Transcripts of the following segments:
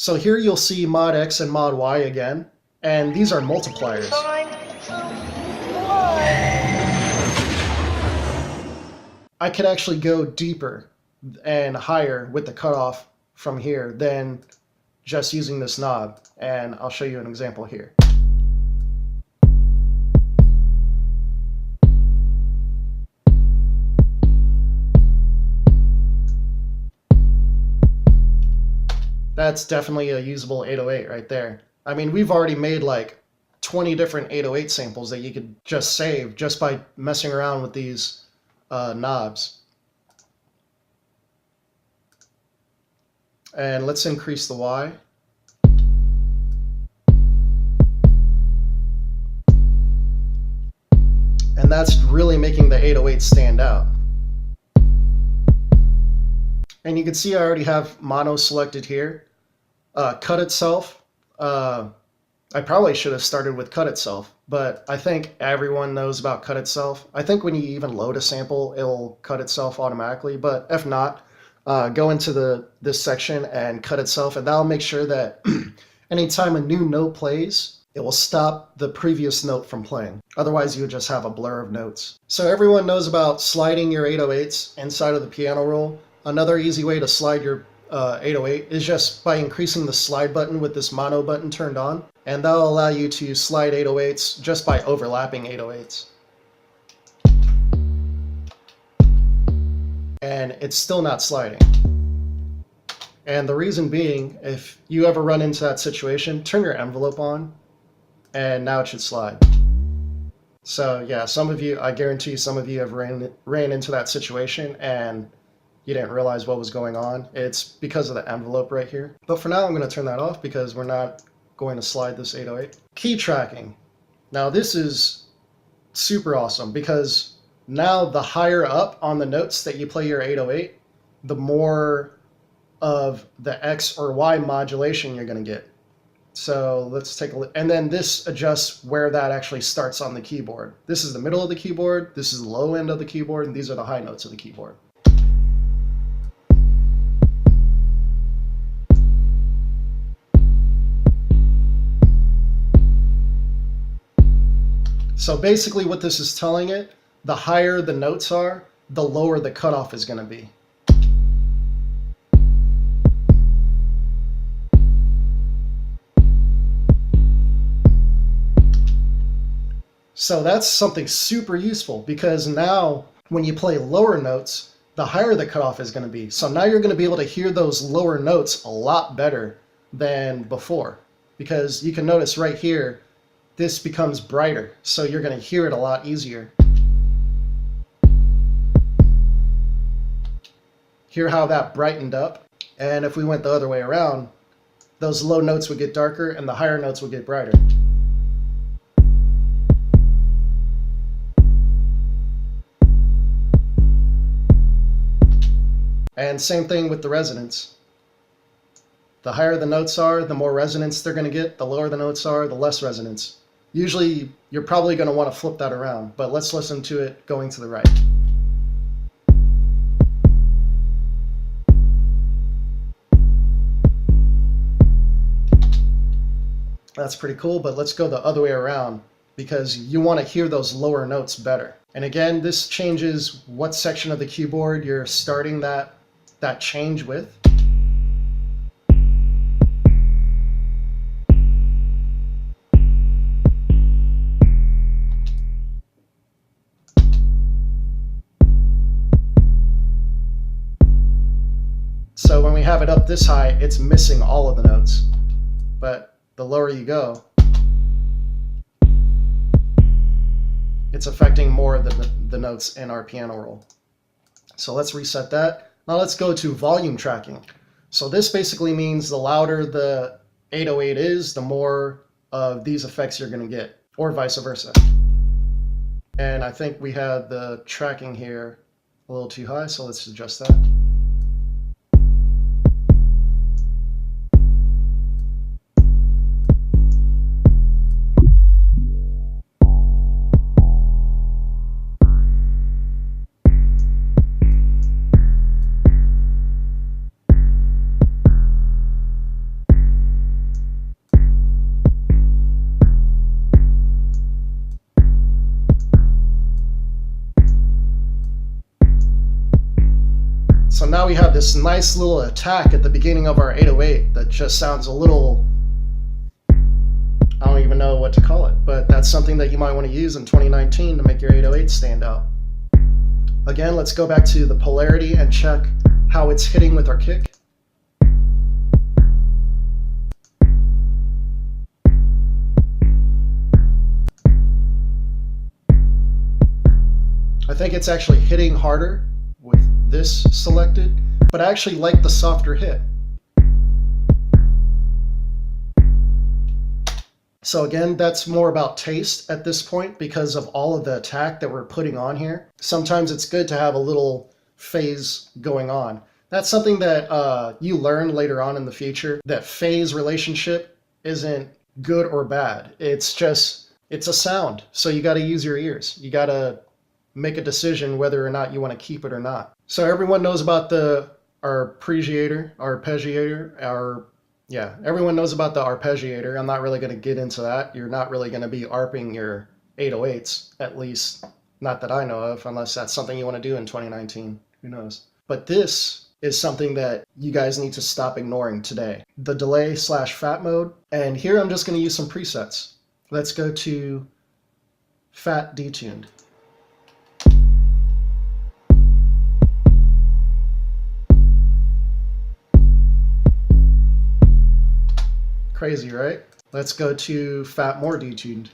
So here you'll see mod X and mod Y again, and these are multipliers. I could actually go deeper and higher with the cutoff from here than just using this knob, and I'll show you an example here. That's definitely a usable 808 right there. I mean, we've already made like 20 different 808 samples that you could just save just by messing around with these knobs. And let's increase the Y. And that's really making the 808 stand out. And you can see I already have mono selected here. Cut itself. I probably should have started with cut itself, but I think everyone knows about cut itself. I think when you even load a sample, it'll cut itself automatically, but if not, go into this section and cut itself, and that'll make sure that anytime a new note plays, it will stop the previous note from playing. Otherwise, you would just have a blur of notes. So everyone knows about sliding your 808s inside of the piano roll. Another easy way to slide your 808 is just by increasing the slide button with this mono button turned on, and that'll allow you to slide 808s just by overlapping 808s. And it's still not sliding. And the reason being, if you ever run into that situation, turn your envelope on, and now it should slide. So yeah, some of you, I guarantee some of you have ran into that situation and you didn't realize what was going on. It's because of the envelope right here. But for now, I'm going to turn that off because we're not going to slide this 808. Key tracking. Now this is super awesome because now the higher up on the notes that you play your 808, the more of the X or Y modulation you're going to get. So let's take a look. And then this adjusts where that actually starts on the keyboard. This is the middle of the keyboard, this is the low end of the keyboard, and these are the high notes of the keyboard. So basically what this is telling it, the higher the notes are, the lower the cutoff is going to be. So that's something super useful because now when you play lower notes, the higher the cutoff is going to be. So now you're going to be able to hear those lower notes a lot better than before, because you can notice right here, this becomes brighter, so you're going to hear it a lot easier. Hear how that brightened up? And if we went the other way around, those low notes would get darker and the higher notes would get brighter. And same thing with the resonance. The higher the notes are, the more resonance they're going to get. The lower the notes are, the less resonance. Usually, you're probably going to want to flip that around, but let's listen to it going to the right. That's pretty cool, but let's go the other way around because you want to hear those lower notes better. And again, this changes what section of the keyboard you're starting that change with. So when we have it up this high, it's missing all of the notes. But the lower you go, it's affecting more of the notes in our piano roll. So let's reset that. Now let's go to volume tracking. So this basically means the louder the 808 is, the more of these effects you're going to get, or vice versa. And I think we had the tracking here a little too high, so let's adjust that. now we have this nice little attack at the beginning of our 808 that just sounds a little, I don't even know what to call it, but that's something that you might want to use in 2019 to make your 808 stand out. Again, let's go back to the polarity and check how it's hitting with our kick. I think it's actually hitting harder with this selected, but I actually like the softer hit. So again, that's more about taste at this point because of all of the attack that we're putting on here. Sometimes it's good to have a little phase going on. That's something that you learn later on in the future, that phase relationship isn't good or bad. It's just, it's a sound. So you got to use your ears. You got to make a decision whether or not you want to keep it or not. So everyone knows about the arpeggiator, everyone knows about the arpeggiator. I'm not really going to get into that. You're not really going to be arping your 808s, at least not that I know of, unless that's something you want to do in 2019. Who knows? But this is something that you guys need to stop ignoring today. The delay/fat mode. And here I'm just going to use some presets. Let's go to fat detuned. Crazy, right? Let's go to fat more detuned.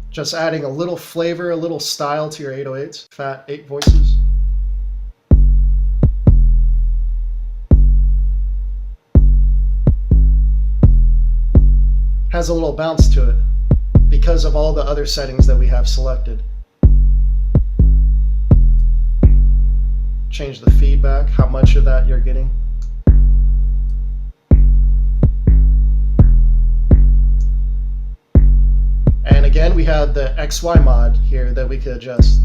Just adding a little flavor, a little style to your 808s. Fat 8 voices. Has a little bounce to it because of all the other settings that we have selected. Change the feedback, how much of that you're getting. And again, we had the XY mod here that we could adjust.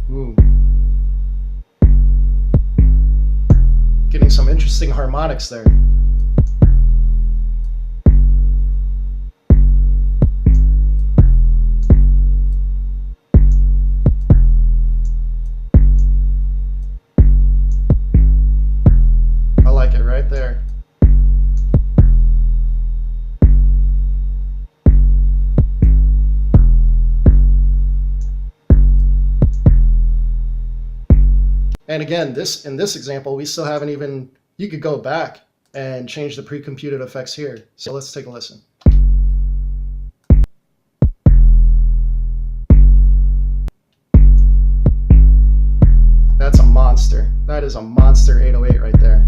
Ooh. Getting some interesting harmonics there. I like it right there. And again, in this example, we still haven't even, you could go back and change the pre-computed effects here. So let's take a listen. That's a monster. That is a monster 808 right there.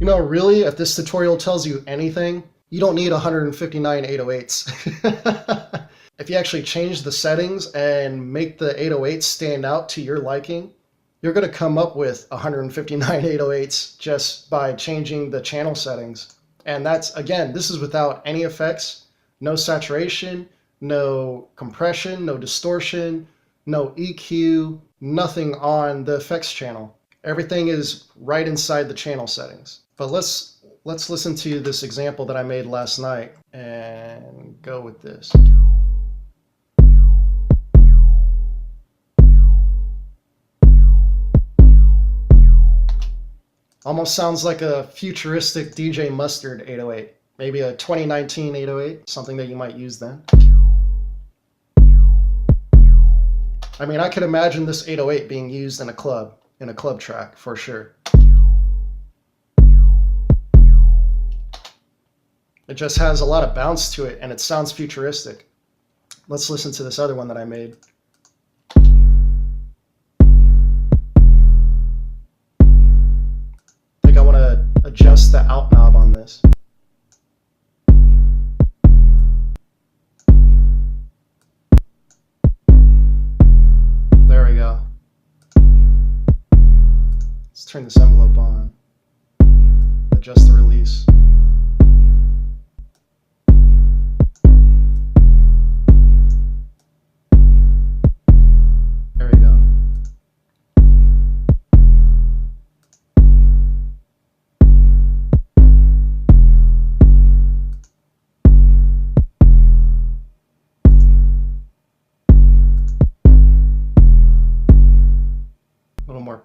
You know, really, if this tutorial tells you anything, you don't need 159 808s. If you actually change the settings and make the 808s stand out to your liking, you're going to come up with 159 808s just by changing the channel settings. And that's, again, this is without any effects, no saturation, no compression, no distortion, no EQ, nothing on the effects channel. Everything is right inside the channel settings. But let's listen to this example that I made last night and go with this. Almost sounds like a futuristic DJ Mustard 808. Maybe a 2019 808, something that you might use then. I mean, I could imagine this 808 being used in a club track for sure. It just has a lot of bounce to it and it sounds futuristic. Let's listen to this other one that I made. I want to adjust the out knob on this. There we go. Let's turn this envelope on. Adjust the release. There we go.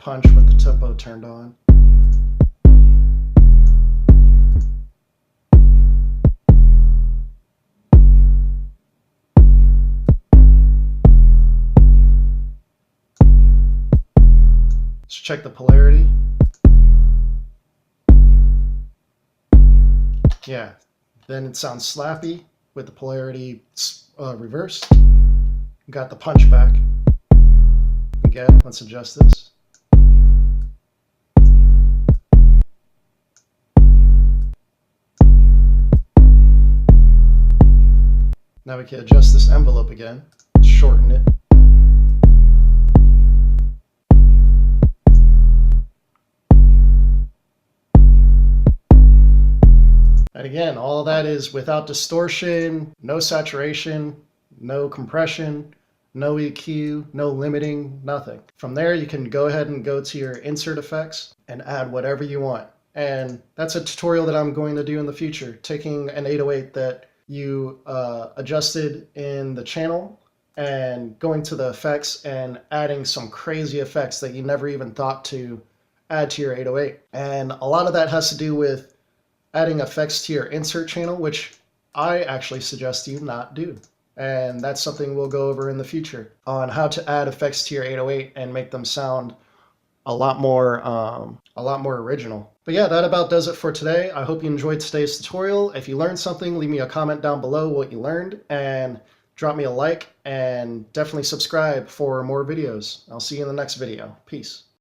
punch with the tempo turned on. Let's check the polarity. Yeah, then it sounds slappy with the polarity reversed. Got the punch back. Again, let's adjust this. Now we can adjust this envelope again, shorten it. And again, all of that is without distortion, no saturation, no compression, no EQ, no limiting, nothing. From there, you can go ahead and go to your insert effects and add whatever you want. And that's a tutorial that I'm going to do in the future, taking an 808 that you adjusted in the channel and going to the effects and adding some crazy effects that you never even thought to add to your 808. And a lot of that has to do with adding effects to your insert channel, which I actually suggest you not do. And that's something we'll go over in the future on how to add effects to your 808 and make them sound a lot more original. But yeah, that about does it for today. I hope you enjoyed today's tutorial. If you learned something, leave me a comment down below what you learned and drop me a like and definitely subscribe for more videos. I'll see you in the next video. Peace.